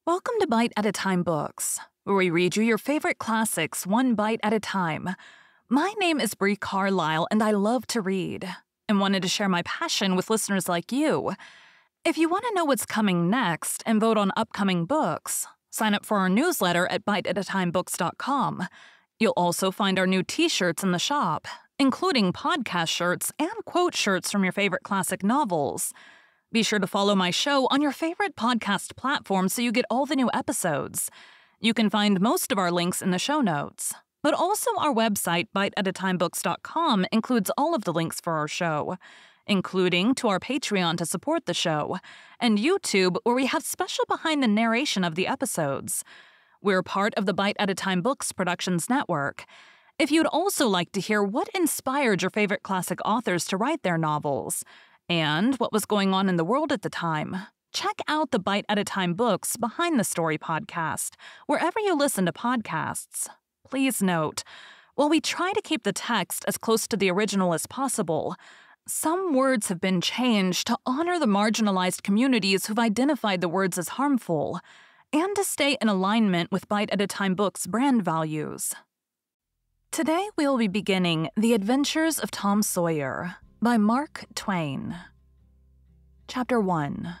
Welcome to Bite at a Time Books, where we read you your favorite classics one bite at a time. My name is Bree Carlile, and I love to read, and wanted to share my passion with listeners like you. If you want to know what's coming next and vote on upcoming books, sign up for our newsletter at biteatatimebooks.com. You'll also find our new t-shirts in the shop, including podcast shirts and quote shirts from your favorite classic novels. Be sure to follow my show on your favorite podcast platform so you get all the new episodes. You can find most of our links in the show notes, but also our website, biteatatimebooks.com, includes all of the links for our show, including to our Patreon to support the show, and YouTube, where we have special behind the narration of the episodes. We're part of the Bite at a Time Books Productions Network. If you'd also like to hear what inspired your favorite classic authors to write their novels, and what was going on in the world at the time, check out the Bite at a Time Books Behind the Story podcast, wherever you listen to podcasts. Please note, while we try to keep the text as close to the original as possible, some words have been changed to honor the marginalized communities who've identified the words as harmful, and to stay in alignment with Bite at a Time Books' brand values. Today we'll be beginning The Adventures of Tom Sawyer by Mark Twain. Chapter 1.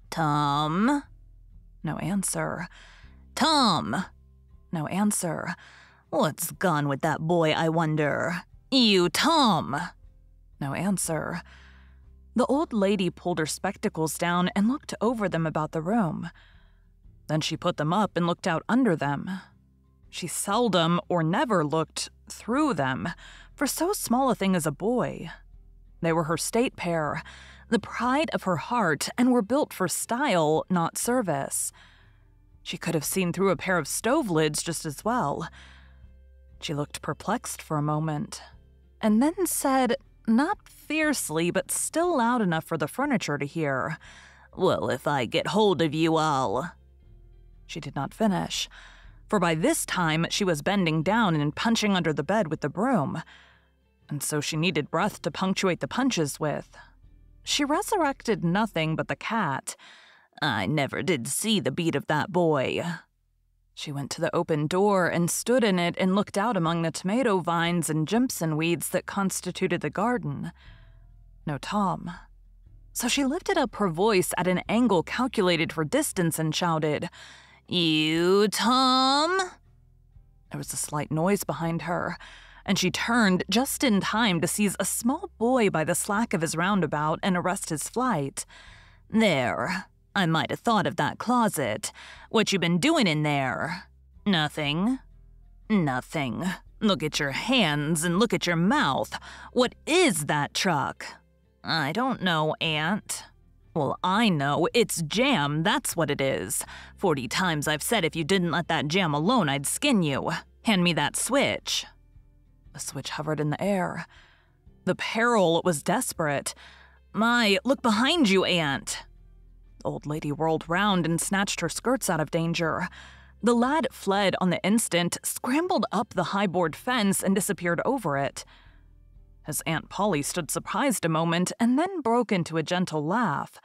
Tom? No answer. Tom? No answer. What's gone with that boy, I wonder? You, Tom? No answer. The old lady pulled her spectacles down and looked over them about the room. Then she put them up and looked out under them. She seldom or never looked through them for so small a thing as a boy. They were her state pair, the pride of her heart, and were built for style, not service. She could have seen through a pair of stove lids just as well. She looked perplexed for a moment, and then said, not fiercely, but still loud enough for the furniture to hear, "Well, if I get hold of you, I'll—" She did not finish, for by this time she was bending down and punching under the bed with the broom, and so she needed breath to punctuate the punches with. She resurrected nothing but the cat. I never did see the beat of that boy. She went to the open door and stood in it and looked out among the tomato vines and Jimson weeds that constituted the garden. No Tom. So she lifted up her voice at an angle calculated for distance and shouted, "You, Tom?" There was a slight noise behind her, and she turned just in time to seize a small boy by the slack of his roundabout and arrest his flight. "There. I might have thought of that closet. What you been doing in there?" "Nothing." "Nothing. Look at your hands and look at your mouth. What is that truck?" "I don't know, Aunt." "Well, I know. It's jam, that's what it is. 40 times I've said if you didn't let that jam alone, I'd skin you. Hand me that switch." The switch hovered in the air. The peril was desperate. "My, look behind you, Aunt." The old lady whirled round and snatched her skirts out of danger. The lad fled on the instant, scrambled up the high board fence, and disappeared over it. His Aunt Polly stood surprised a moment and then broke into a gentle laugh.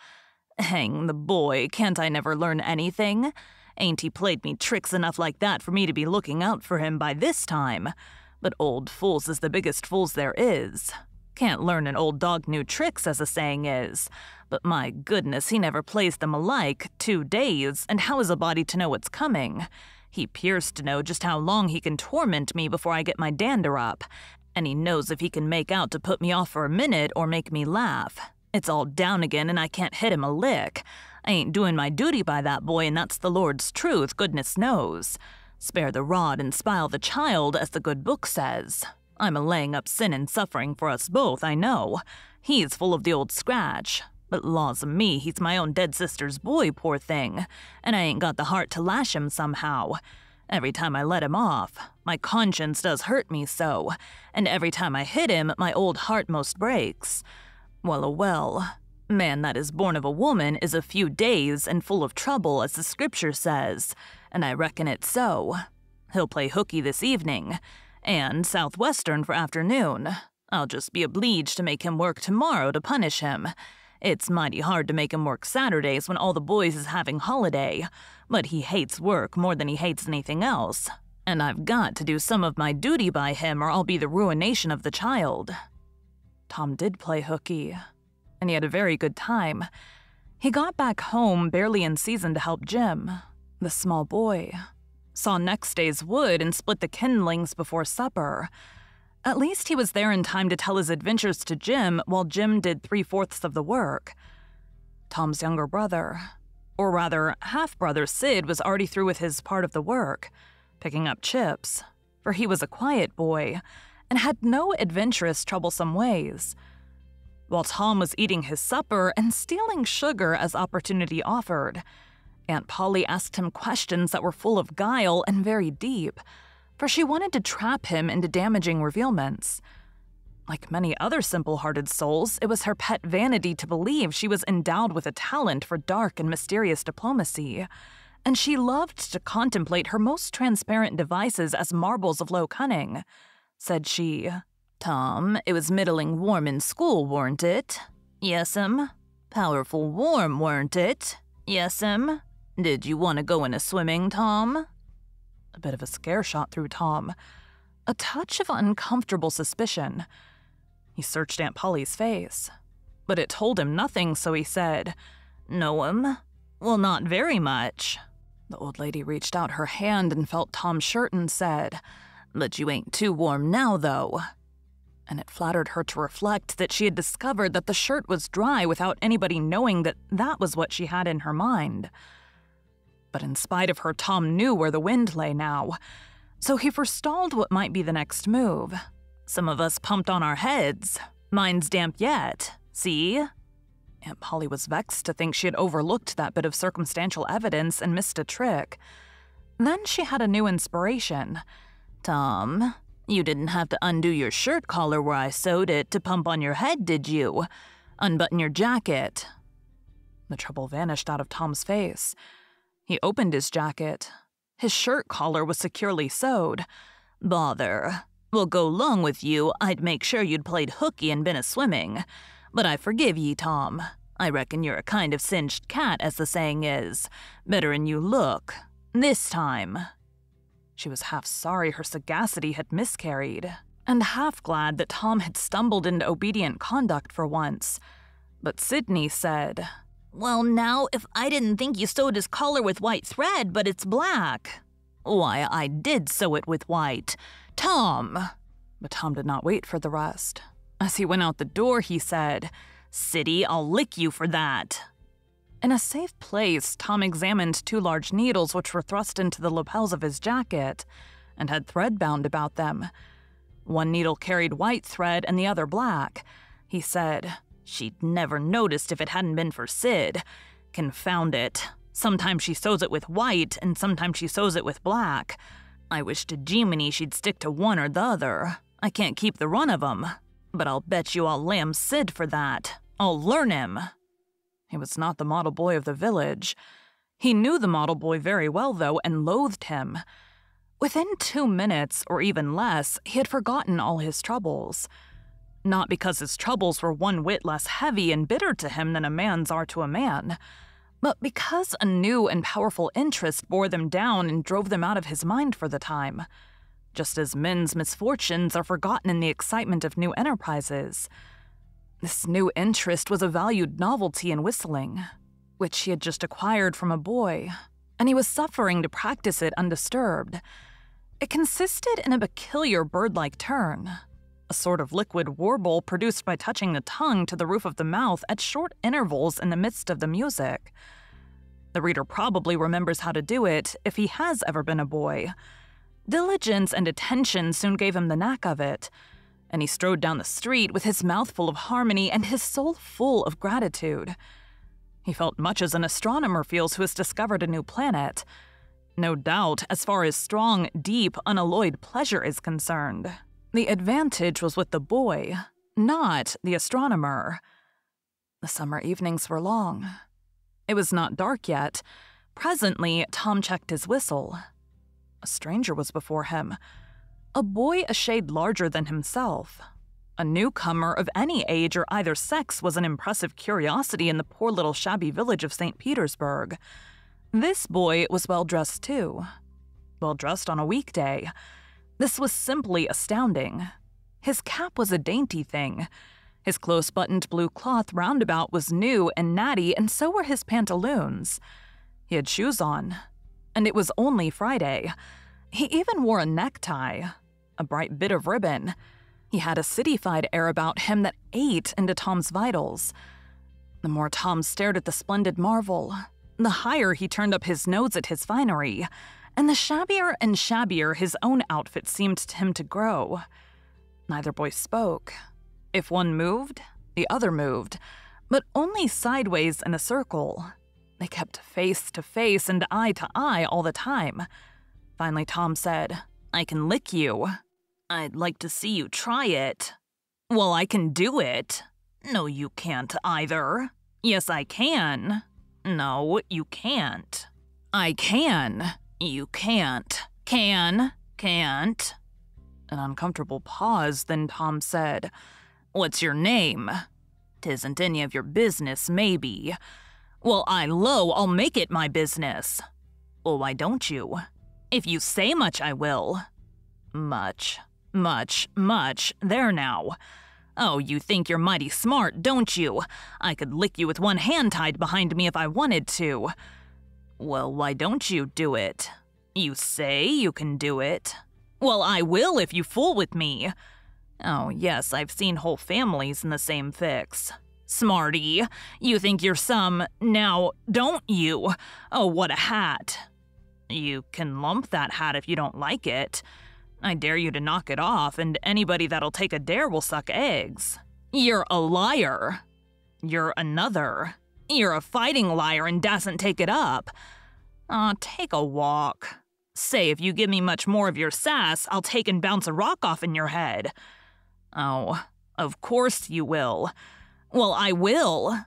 "Hang the boy, can't I never learn anything? Ain't he played me tricks enough like that for me to be looking out for him by this time? But old fools is the biggest fools there is. Can't learn an old dog new tricks, as the saying is. But my goodness, he never plays them alike, 2 days, and how is a body to know what's coming? He 'pears to know just how long he can torment me before I get my dander up, and he knows if he can make out to put me off for a minute or make me laugh. It's all down again and I can't hit him a lick. I ain't doing my duty by that boy, and that's the Lord's truth, goodness knows. Spare the rod and spile the child, as the good book says. I'm a-laying up sin and suffering for us both, I know. He's full of the old scratch, but laws o' me, he's my own dead sister's boy, poor thing, and I ain't got the heart to lash him somehow. Every time I let him off, my conscience does hurt me so, and every time I hit him, my old heart most breaks. Well, man that is born of a woman is a few days and full of trouble, as the scripture says, and I reckon it's so. He'll play hooky this evening, and southwestern for afternoon. I'll just be obleeged to make him work tomorrow to punish him. It's mighty hard to make him work Saturdays when all the boys is having holiday, but he hates work more than he hates anything else, and I've got to do some of my duty by him or I'll be the ruination of the child." Tom did play hooky, and he had a very good time. He got back home barely in season to help Jim, the small boy, saw next day's wood and split the kindlings before supper. At least he was there in time to tell his adventures to Jim while Jim did 3/4 of the work. Tom's younger brother, or rather half-brother Sid, was already through with his part of the work, picking up chips, for he was a quiet boy and had no adventurous, troublesome ways. While Tom was eating his supper and stealing sugar as opportunity offered, Aunt Polly asked him questions that were full of guile and very deep, for she wanted to trap him into damaging revealments. Like many other simple-hearted souls, it was her pet vanity to believe she was endowed with a talent for dark and mysterious diplomacy, and she loved to contemplate her most transparent devices as marbles of low cunning. Said she, "Tom, it was middling warm in school, weren't it?" "Yes'm." "Powerful warm, weren't it?" "Yes'm." "Did you want to go in a swimming, Tom?" A bit of a scare shot through Tom, a touch of uncomfortable suspicion. He searched Aunt Polly's face, but it told him nothing, so he said, "No'm. Well, not very much." The old lady reached out her hand and felt Tom's shirt and said, "But you ain't too warm now, though." And it flattered her to reflect that she had discovered that the shirt was dry without anybody knowing that that was what she had in her mind. But in spite of her, Tom knew where the wind lay now, so he forestalled what might be the next move. "Some of us pumped on our heads. Mine's damp yet. See?" Aunt Polly was vexed to think she had overlooked that bit of circumstantial evidence and missed a trick. Then she had a new inspiration. "Tom, you didn't have to undo your shirt collar where I sewed it to pump on your head, did you? Unbutton your jacket." The trouble vanished out of Tom's face. He opened his jacket. His shirt collar was securely sewed. "Bother. Well, go 'long with you, I'd make sure you'd played hooky and been a-swimming. But I forgive ye, Tom. I reckon you're a kind of singed cat, as the saying is. Better'n you look. This time." She was half sorry her sagacity had miscarried, and half glad that Tom had stumbled into obedient conduct for once. But Sydney said, "Well, now, if I didn't think you sewed his collar with white thread, but it's black." "Why, I did sew it with white. Tom!" But Tom did not wait for the rest. As he went out the door, he said, "Siddy, I'll lick you for that." In a safe place, Tom examined 2 large needles which were thrust into the lapels of his jacket and had thread bound about them. One needle carried white thread and the other black. He said, "She'd never noticed if it hadn't been for Sid. Confound it. Sometimes she sews it with white and sometimes she sews it with black. I wish to Jiminy she'd stick to one or the other. I can't keep the run of 'em. But I'll bet you I'll lamb Sid for that. I'll learn him." He was not the model boy of the village. He knew the model boy very well, though, and loathed him. Within 2 minutes, or even less, he had forgotten all his troubles. Not because his troubles were one whit less heavy and bitter to him than a man's are to a man, but because a new and powerful interest bore them down and drove them out of his mind for the time. Just as men's misfortunes are forgotten in the excitement of new enterprises. This new interest was a valued novelty in whistling, which he had just acquired from a boy, and he was suffering to practice it undisturbed. It consisted in a peculiar bird-like turn, a sort of liquid warble produced by touching the tongue to the roof of the mouth at short intervals in the midst of the music. The reader probably remembers how to do it if he has ever been a boy. Diligence and attention soon gave him the knack of it, and he strode down the street with his mouth full of harmony and his soul full of gratitude. He felt much as an astronomer feels who has discovered a new planet. No doubt, as far as strong, deep, unalloyed pleasure is concerned, the advantage was with the boy, not the astronomer. The summer evenings were long. It was not dark yet. Presently, Tom checked his whistle. A stranger was before him, a boy a shade larger than himself. A newcomer of any age or either sex was an impressive curiosity in the poor little shabby village of St. Petersburg. This boy was well-dressed too. Well-dressed on a weekday. This was simply astounding. His cap was a dainty thing. His close-buttoned blue cloth roundabout was new and natty, and so were his pantaloons. He had shoes on, and it was only Friday. He even wore a necktie, a bright bit of ribbon. He had a city-fied air about him that ate into Tom's vitals. The more Tom stared at the splendid marvel, the higher he turned up his nose at his finery, and the shabbier and shabbier his own outfit seemed to him to grow. Neither boy spoke. If one moved, the other moved, but only sideways in a circle. They kept face to face and eye to eye all the time. Finally, Tom said, "I can lick you." "I'd like to see you try it." "Well, I can do it." "No, you can't either." "Yes, I can." "No, you can't." "I can." "You can't." Can't. An uncomfortable pause, then Tom said, "What's your name?" "'Tisn't any of your business, maybe." "Well, I'll make it my business." "Well, why don't you?" "If you say much, I will." Much. There now. "Oh, you think you're mighty smart, don't you? I could lick you with one hand tied behind me if I wanted to." "Well, why don't you do it?" "You say you can do it." "Well, I will if you fool with me." "Oh, yes, I've seen whole families in the same fix." "Smarty, you think you're some… Now, don't you? Oh, what a hat." "You can lump that hat if you don't like it. I dare you to knock it off, and anybody that'll take a dare will suck eggs." "You're a liar." "You're another." "You're a fighting liar and dassn't take it up." "Aw, take a walk." "Say, if you give me much more of your sass, I'll take and bounce a rock off in your head." "Oh, of course you will." "Well, I will."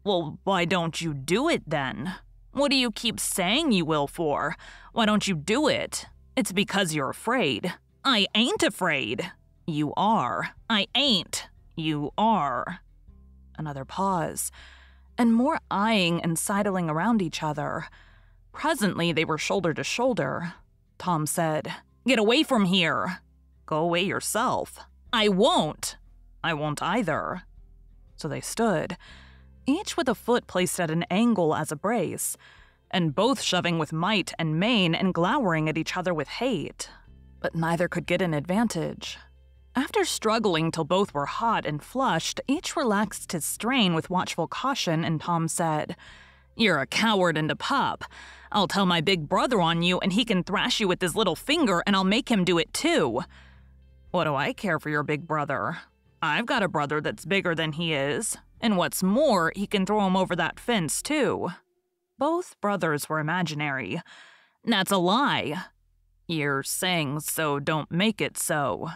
"Well, why don't you do it then?" "What do you keep saying you will for? Why don't you do it?" "It's because you're afraid." "I ain't afraid." "You are." "I ain't." "You are." Another pause, and more eyeing and sidling around each other. Presently, they were shoulder to shoulder. Tom said, "Get away from here." "Go away yourself." "I won't." "I won't either." So they stood, each with a foot placed at an angle as a brace, and both shoving with might and main and glowering at each other with hate. But neither could get an advantage. After struggling till both were hot and flushed, each relaxed his strain with watchful caution, and Tom said, "You're a coward and a pup. I'll tell my big brother on you, and he can thrash you with his little finger, and I'll make him do it too." "What do I care for your big brother? I've got a brother that's bigger than he is, and what's more, he can throw him over that fence too." Both brothers were imaginary. "That's a lie." "You're saying so, don't make it so."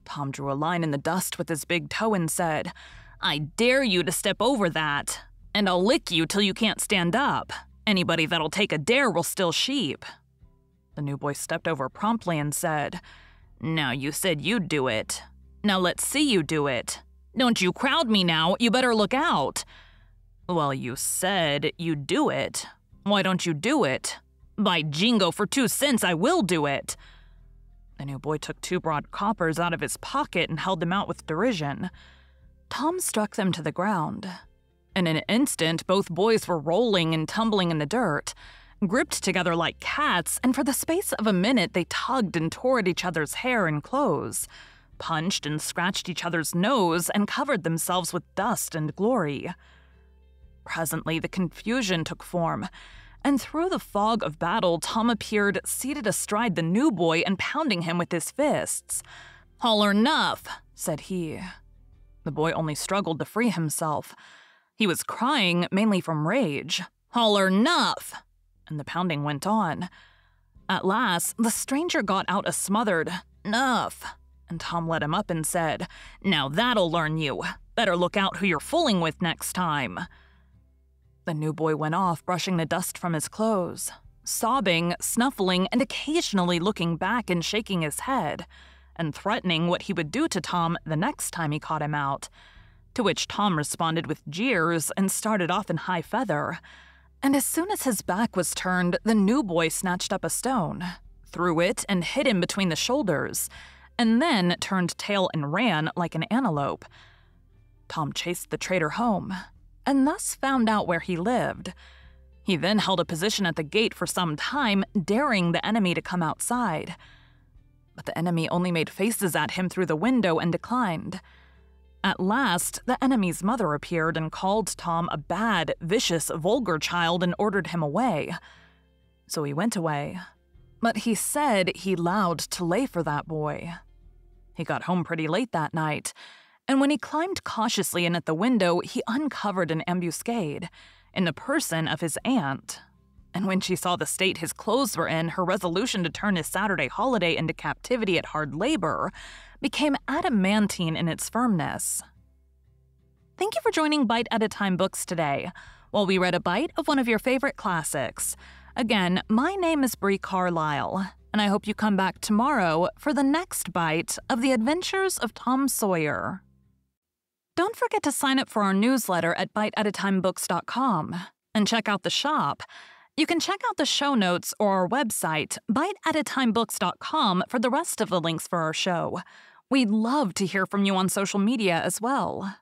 Tom drew a line in the dust with his big toe and said, "I dare you to step over that, and I'll lick you till you can't stand up. Anybody that'll take a dare will still sheep." The new boy stepped over promptly and said, "Now you said you'd do it. Now let's see you do it. Don't you crowd me now, you better look out." "Well, you said you'd do it. Why don't you do it?" "By jingo, for 2 cents I will do it." The new boy took 2 broad coppers out of his pocket and held them out with derision. Tom struck them to the ground. In an instant, both boys were rolling and tumbling in the dirt, gripped together like cats, and for the space of a minute they tugged and tore at each other's hair and clothes, punched and scratched each other's nose, and covered themselves with dust and glory. Presently, the confusion took form, and through the fog of battle, Tom appeared seated astride the new boy and pounding him with his fists. "Holler 'nuff," said he. The boy only struggled to free himself. He was crying, mainly from rage. "Holler 'nuff," and the pounding went on. At last, the stranger got out a smothered "nuff," and Tom led him up and said, "Now that'll learn you. Better look out who you're fooling with next time." The new boy went off, brushing the dust from his clothes, sobbing, snuffling, and occasionally looking back and shaking his head, and threatening what he would do to Tom the next time he caught him out, to which Tom responded with jeers and started off in high feather. And as soon as his back was turned, the new boy snatched up a stone, threw it, and hit him between the shoulders, and then turned tail and ran like an antelope. Tom chased the traitor home, and thus found out where he lived. He then held a position at the gate for some time, daring the enemy to come outside. But the enemy only made faces at him through the window and declined. At last, the enemy's mother appeared and called Tom a bad, vicious, vulgar child and ordered him away. So he went away. But he said he lowed to lay for that boy. He got home pretty late that night, and when he climbed cautiously in at the window, he uncovered an ambuscade in the person of his aunt. And when she saw the state his clothes were in, her resolution to turn his Saturday holiday into captivity at hard labor became adamantine in its firmness. Thank you for joining Bite at a Time Books today, while we read a bite of one of your favorite classics. Again, my name is Bree Carlile, and I hope you come back tomorrow for the next bite of The Adventures of Tom Sawyer. Don't forget to sign up for our newsletter at biteatatimebooks.com and check out the shop. You can check out the show notes or our website, biteatatimebooks.com, for the rest of the links for our show. We'd love to hear from you on social media as well.